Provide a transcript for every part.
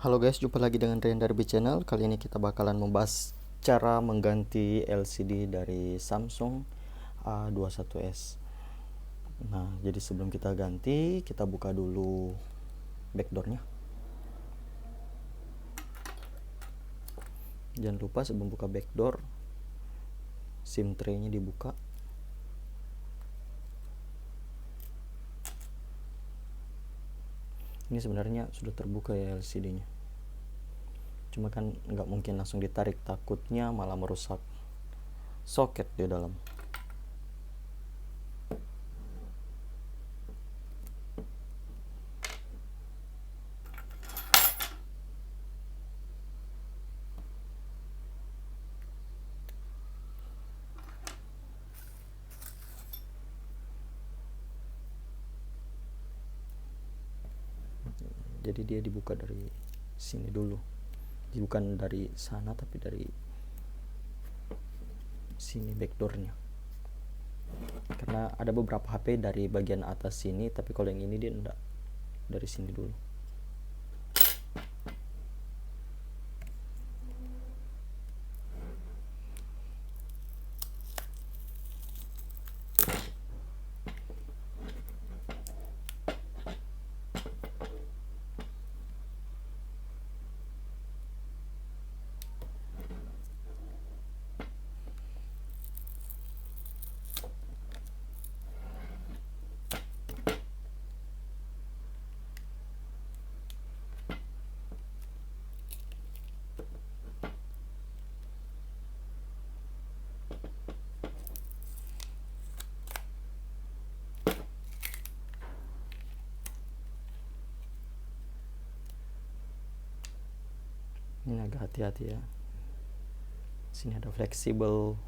Halo guys, jumpa lagi dengan Rian dari B Channel. Kali ini kita bakalan membahas cara mengganti LCD dari Samsung A21s. Nah, jadi sebelum kita ganti, kita buka dulu backdoornya. Jangan lupa sebelum buka backdoor, SIM tray-nya dibuka. Ini sebenarnya sudah terbuka ya LCD-nya. Cuma kan nggak mungkin langsung ditarik, takutnya malah merusak soket di dalam. Jadi dia dibuka dari sini dulu, bukan dari sana tapi dari sini backdoornya, karena ada beberapa HP dari bagian atas sini, tapi kalau yang ini dia enggak, dari sini dulu. Ini agak hati-hati ya, sini ada fleksibel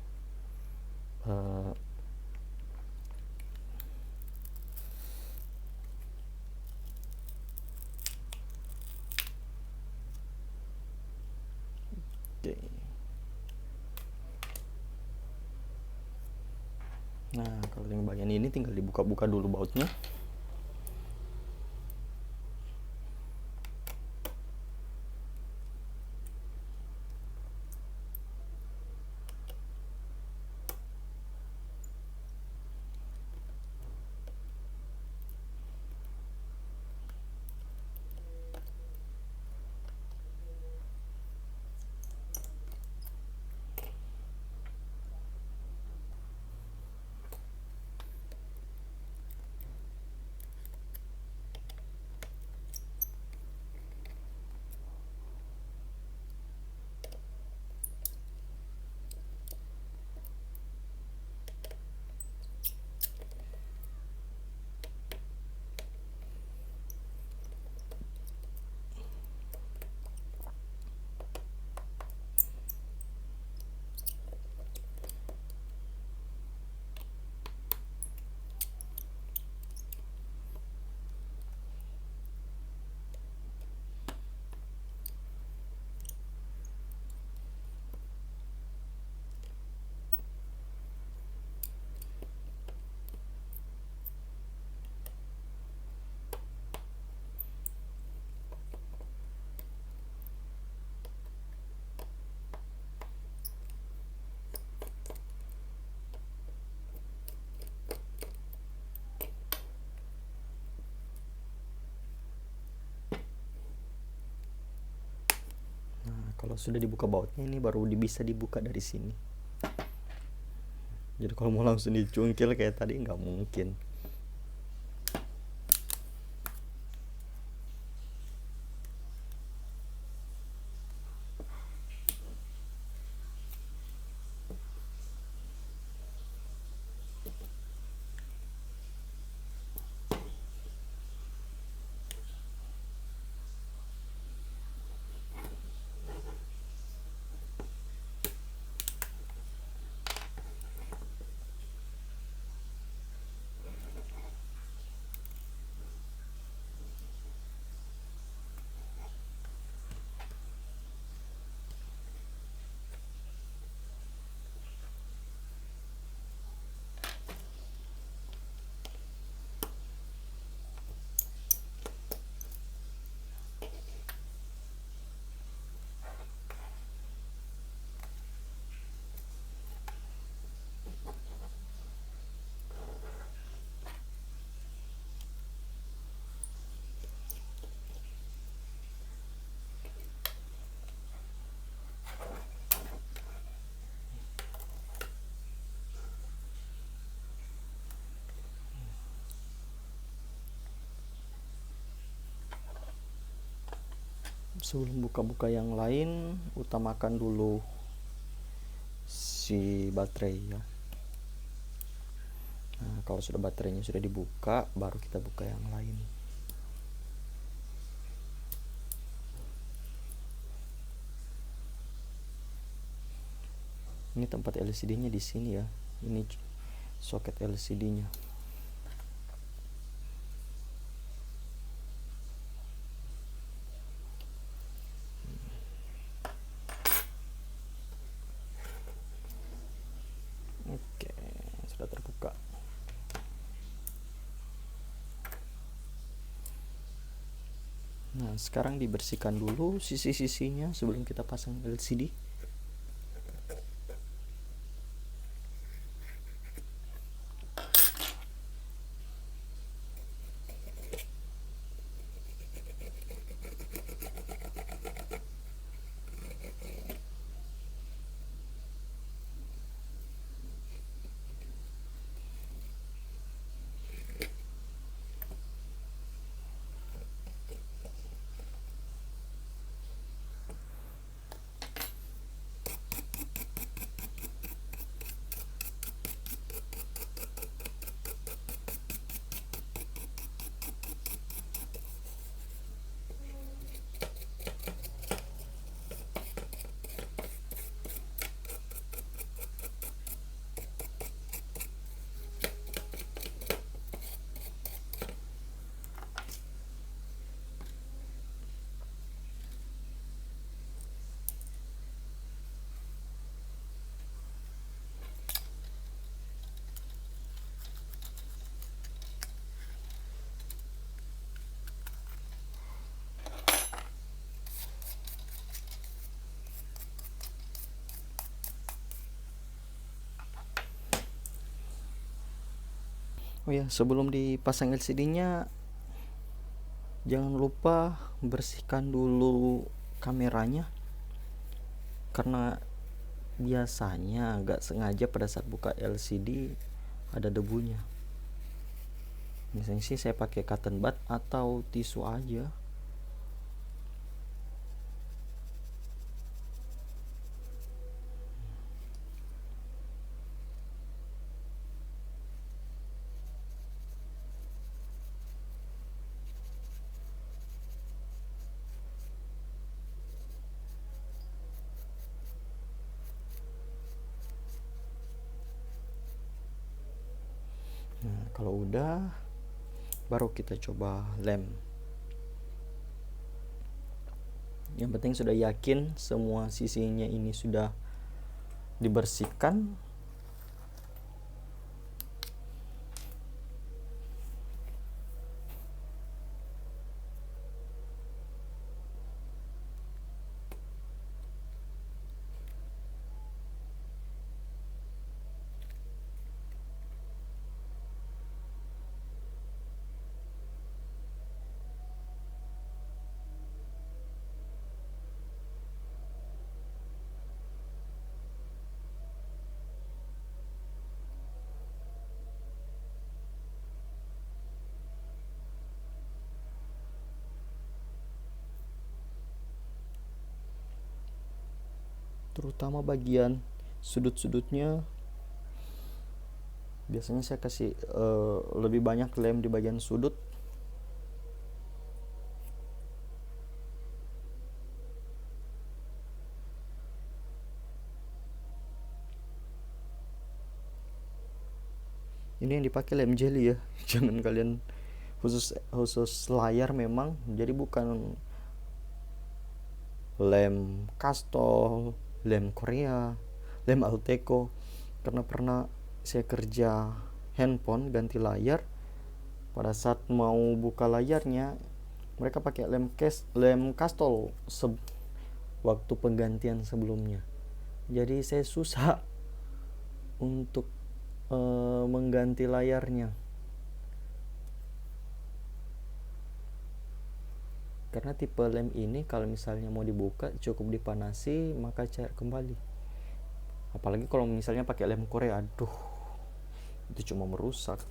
uh, okay. Nah, kalau yang bagian ini tinggal dibuka-buka dulu bautnya. Nah, kalau sudah dibuka bautnya, ini baru bisa dibuka dari sini. Jadi kalau mau langsung dicungkil kayak tadi nggak mungkin. sebelum buka-buka yang lain, utamakan dulu si baterai ya. Nah, kalau sudah baterainya sudah dibuka, baru kita buka yang lain. Ini tempat LCD-nya di sini ya. Ini soket LCD-nya. Oke, sudah terbuka. Nah, sekarang dibersihkan dulu sisi-sisinya sebelum kita pasang LCD. Oh ya, sebelum dipasang LCD-nya, jangan lupa bersihkan dulu kameranya, karena biasanya nggak sengaja pada saat buka LCD ada debunya. Misalnya sih saya pakai cotton bud atau tisu aja. Nah, kalau udah, baru kita coba lem. Yang penting sudah yakin semua sisinya ini sudah dibersihkan. Terutama bagian sudut-sudutnya, biasanya saya kasih lebih banyak lem di bagian sudut. Ini yang dipakai lem jelly ya. Jangan kalian khusus layar memang, jadi bukan lem Castol, lem Korea, lem Alteco. Karena pernah saya kerja handphone ganti layar, pada saat mau buka layarnya mereka pakai lem Castol waktu penggantian sebelumnya. Jadi saya susah untuk mengganti layarnya, karena tipe lem ini kalau misalnya mau dibuka cukup dipanasi maka cair kembali. Apalagi kalau misalnya pakai lem Korea, aduh, itu cuma merusak.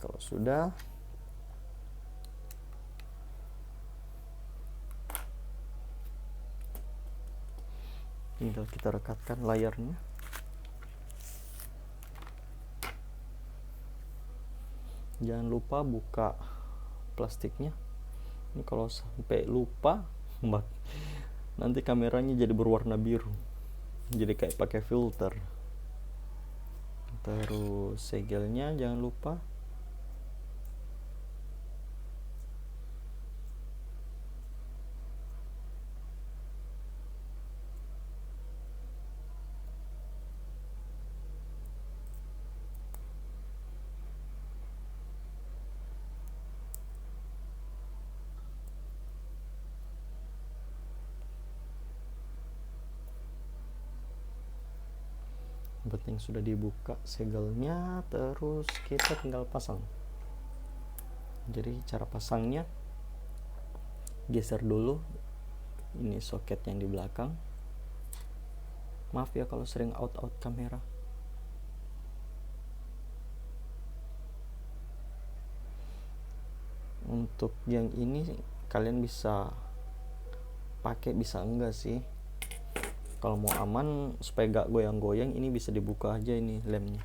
Kalau sudah, tinggal kita rekatkan layarnya. Jangan lupa buka plastiknya. Ini kalau sampai lupa, nanti kameranya jadi berwarna biru, jadi kayak pakai filter. Terus segelnya jangan lupa. Penting sudah dibuka segelnya, terus kita tinggal pasang. Jadi cara pasangnya, geser dulu ini soket yang di belakang. Maaf ya kalau sering out kamera. Untuk yang ini kalian bisa pakai, bisa enggak sih. Kalau mau aman supaya gak goyang-goyang, ini bisa dibuka aja ini lemnya.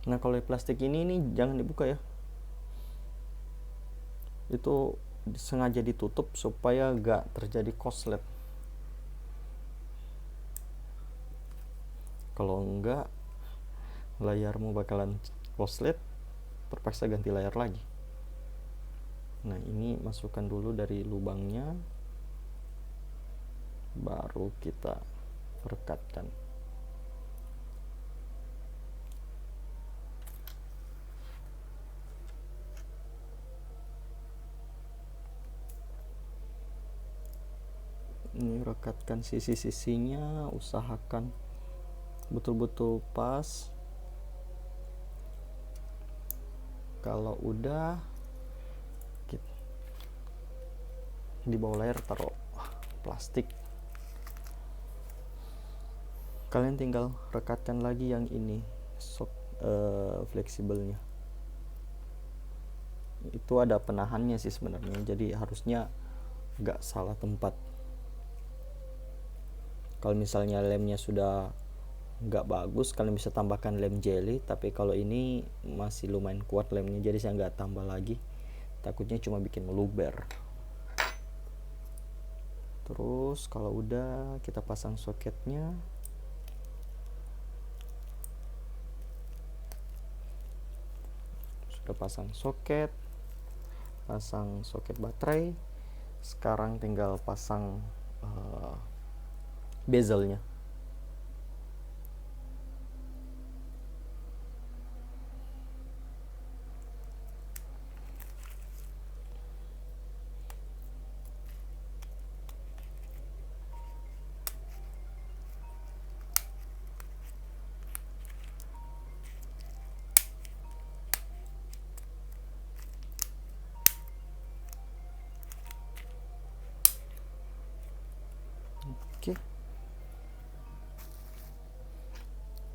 Nah kalau plastik ini jangan dibuka ya. Itu sengaja ditutup supaya gak terjadi korslet. Kalau enggak, layarmu bakalan korslet, terpaksa ganti layar lagi. Nah ini masukkan dulu dari lubangnya, baru kita rekatkan. Ini rekatkan sisi-sisinya, usahakan betul-betul pas. Kalau udah, di bawah layar taruh plastik. Kalian tinggal rekatkan lagi yang ini, fleksibelnya. Itu ada penahannya sih sebenarnya, jadi harusnya nggak salah tempat. Kalau misalnya lemnya sudah nggak bagus, kalian bisa tambahkan lem jelly, tapi kalau ini masih lumayan kuat lemnya, jadi saya nggak tambah lagi, takutnya cuma bikin meluber. Terus kalau udah, kita pasang soketnya. Sudah pasang soket baterai, sekarang tinggal pasang bezelnya. Oke,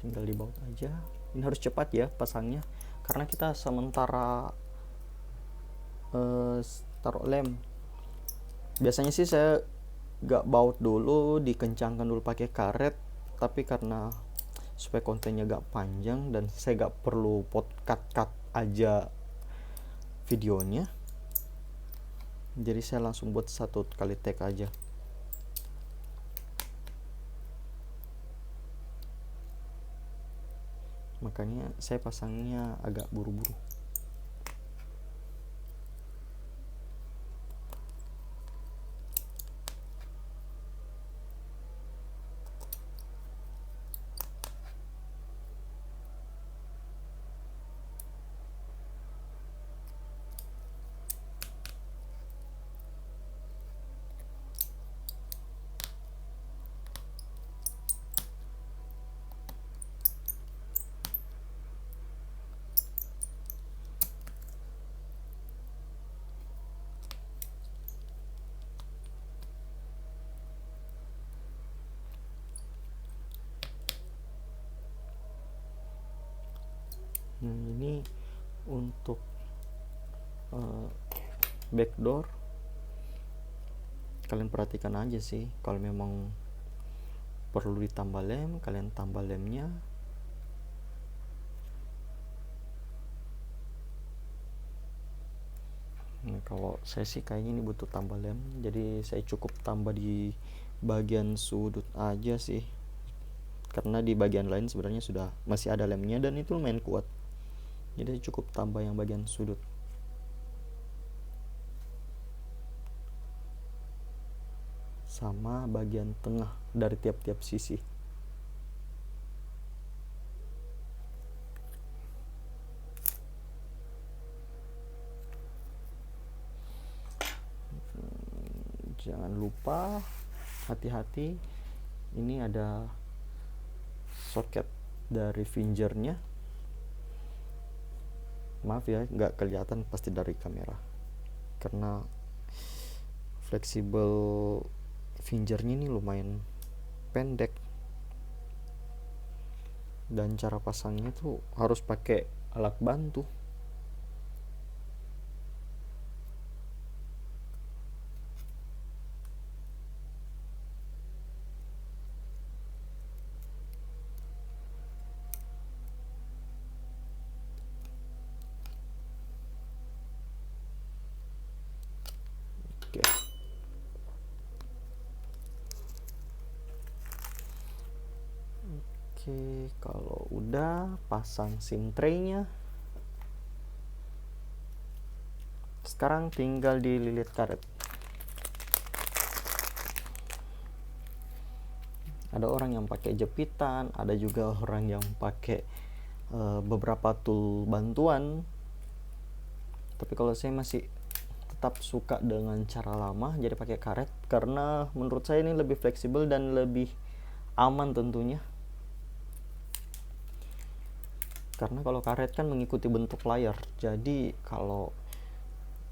tinggal dibaut aja. Ini harus cepat ya pasangnya, karena kita sementara taruh lem. Biasanya sih saya gak baut dulu, dikencangkan dulu pakai karet, tapi karena supaya kontennya gak panjang dan saya gak perlu cut aja videonya, jadi saya langsung buat satu kali take aja. Makanya saya pasangnya agak buru-buru. Nah, ini untuk backdoor kalian perhatikan aja sih, kalau memang perlu ditambah lem kalian tambah lemnya. Nah, kalau saya sih kayaknya ini butuh tambah lem, jadi saya cukup tambah di bagian sudut aja sih, karena di bagian lain sebenarnya sudah masih ada lemnya dan itu lumayan kuat, jadi cukup tambah yang bagian sudut sama bagian tengah dari tiap-tiap sisi. Jangan lupa hati-hati, ini ada soket dari fingernya, maaf ya nggak kelihatan pasti dari kamera karena fleksibel fingernya ini lumayan pendek dan cara pasangnya tuh harus pakai alat bantu. Oke. Oke, kalau udah pasang SIM tray-nya, sekarang tinggal dililit karet. Ada orang yang pakai jepitan, ada juga orang yang pakai beberapa tool bantuan. Tapi kalau saya masih tetap suka dengan cara lama, jadi pakai karet karena menurut saya ini lebih fleksibel dan lebih aman tentunya. Karena kalau karet kan mengikuti bentuk layar, jadi kalau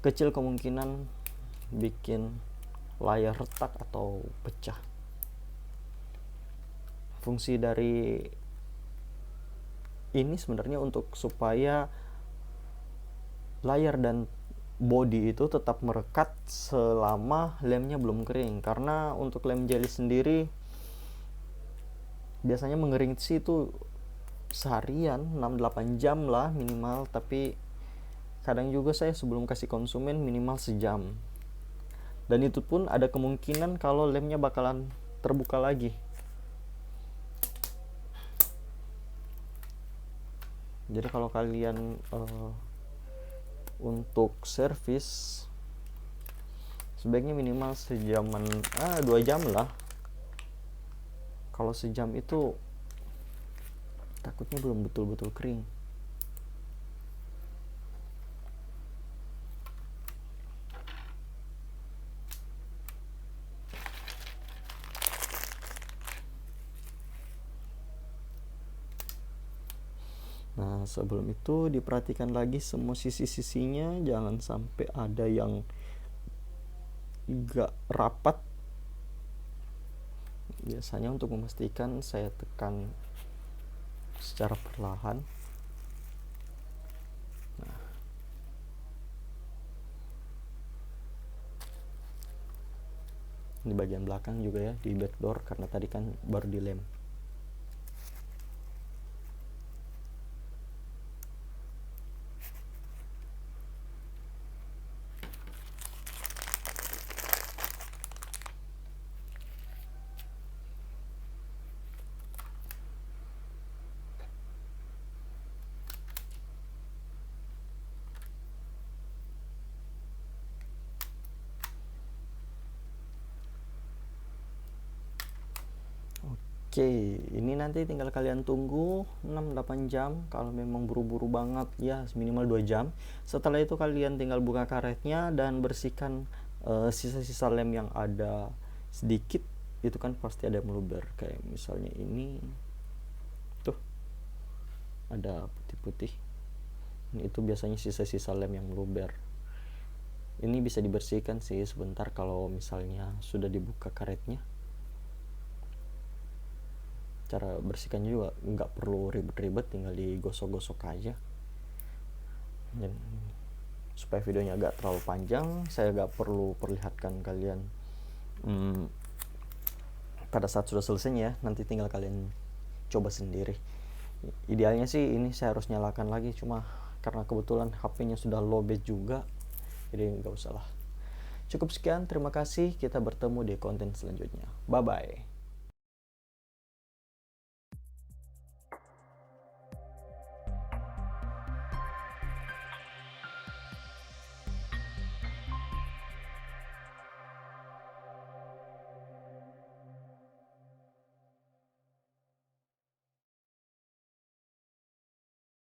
kecil kemungkinan bikin layar retak atau pecah. Fungsi dari ini sebenarnya untuk supaya layar dan body itu tetap merekat selama lemnya belum kering, karena untuk lem jelly sendiri biasanya mengering sih itu seharian 6-8 jam lah minimal, tapi kadang juga saya sebelum kasih konsumen minimal sejam, dan itu pun ada kemungkinan kalau lemnya bakalan terbuka lagi. Jadi kalau kalian untuk servis sebaiknya minimal sejaman 2 jam lah. Kalau sejam itu takutnya belum betul-betul kering. Nah, sebelum itu diperhatikan lagi semua sisi-sisinya, jangan sampai ada yang gak rapat. Biasanya untuk memastikan saya tekan secara perlahan. Nah, di bagian belakang juga ya, di backdoor, karena tadi kan baru dilem. Oke, ini nanti tinggal kalian tunggu 6-8 jam. Kalau memang buru-buru banget ya minimal 2 jam. Setelah itu kalian tinggal buka karetnya dan bersihkan sisa-sisa lem yang ada sedikit. Itu kan pasti ada meluber, kayak misalnya ini tuh ada putih-putih. Itu biasanya sisa-sisa lem yang meluber. Ini bisa dibersihkan sih sebentar kalau misalnya sudah dibuka karetnya. Cara bersihkannya juga nggak perlu ribet-ribet, tinggal digosok-gosok aja. Dan supaya videonya agak terlalu panjang, saya gak perlu perlihatkan kalian pada saat sudah selesainya. Nanti tinggal kalian coba sendiri. Idealnya sih ini saya harus nyalakan lagi, cuma karena kebetulan HP-nya sudah lowbat juga, jadi nggak usah lah. Cukup sekian, terima kasih, kita bertemu di konten selanjutnya. Bye bye.